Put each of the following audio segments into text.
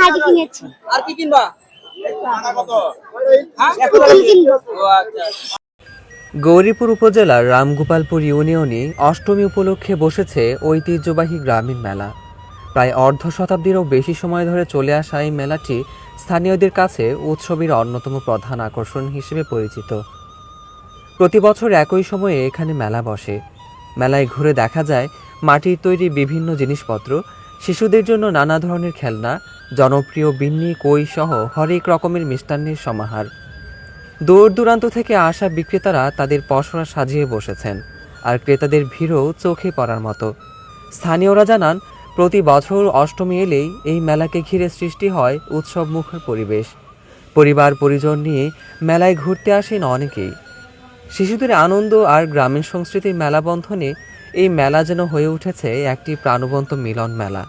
শাড়ি কিনেছি। আর কি কিনবা? পুতুল কিনবো। গৌরীপুর উপজেলার রামগোপালপুর ইউনিয়নে অষ্টমী উপলক্ষে বসেছে ঐতিহ্যবাহী গ্রামীণ মেলা। প্রায় অর্ধ শতাব্দীরও বেশি সময় ধরে চলে আসা এই মেলাটি স্থানীয়দের কাছে উৎসবের অন্যতম প্রধান আকর্ষণ হিসেবে পরিচিত। প্রতি বছর একই সময়ে এখানে মেলা বসে। মেলায় ঘুরে দেখা যায় মাটির তৈরি বিভিন্ন জিনিসপত্র, শিশুদের জন্য নানা ধরনের খেলনা, জনপ্রিয় বিন্নি, কই সহ হরেক রকমের মিষ্টান্নের সমাহার। দূর দূরান্ত থেকে আসা বিক্রেতারা তাদের পসরা সাজিয়ে বসেছেন, আর ক্রেতাদের ভিড়ও চোখে পড়ার মতো। স্থানীয়রা জানান, প্রতি বছর অষ্টমী এলেই এই মেলাকে ঘিরে সৃষ্টি হয় উৎসবমুখর পরিবেশ। পরিবার পরিজন নিয়ে মেলায় ঘুরতে আসেন অনেকেই। শিশুদের আনন্দ আর গ্রামীণ সংস্কৃতির মেলাবন্ধনে এই মেলা যেন হয়ে উঠেছে একটি প্রাণবন্ত মিলন মেলা।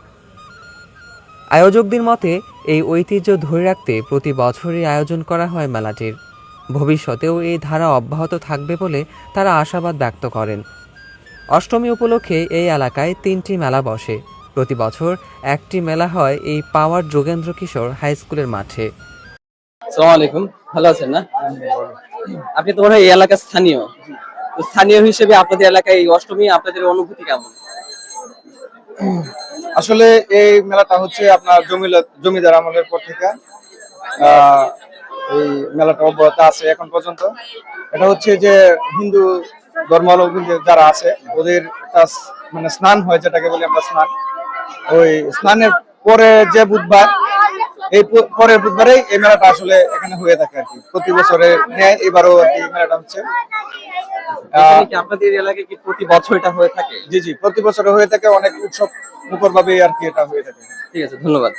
আয়োজকদের মতে এই ঐতিহ্য ধরে রাখতে প্রতি বছরই আয়োজন করা হয় মেলাটির। ভবিষ্যতেও এই ধারা অব্যাহত থাকবে বলে তারা আশাবাদ ব্যক্ত করেন। অষ্টমী উপলক্ষে এই এলাকায় 3টি মেলা বসে। প্রতি বছর একটি মেলা হয় এই পাওয়ার যোগেন্দ্র কিশোর হাই স্কুলের মাঠে। আসসালামু আলাইকুম, ভালো আছেন না? আপনি তো মনে হয় এই এলাকার স্থানীয়। তো স্থানীয় হিসেবে আপনাদের এলাকায় এই অষ্টমী আপনাদের অনুভূতি কেমন? আসলে এই মেলাটা হচ্ছে আপনার জমিদার আমলের পর থেকে আহ, এই মেলাটা অব্যাহত আছে এখন পর্যন্ত। এটা হচ্ছে যে হিন্দু ধর্মাবলম্বী যারা আছে ওদের একটা মানে স্নান হয়, যেটাকে বলি আমরা স্নান। ওই স্নানের পরে যে বুধবার, এই পরের বুধবারেই এই মেলাটা আসলে এখানে হয়ে থাকে আর কি। প্রতি বছরে ন্যায় এবারও আর কি মেলাটা হচ্ছে। এখানে কি আপনাদের এলাকায় কি প্রতি বছর এটা হয়ে থাকে? জি জি, প্রতি বছরে হয়ে থাকে, অনেক উৎসব মুখর ভাবে আর কি এটা হয়ে থাকে। ঠিক আছে, ধন্যবাদ।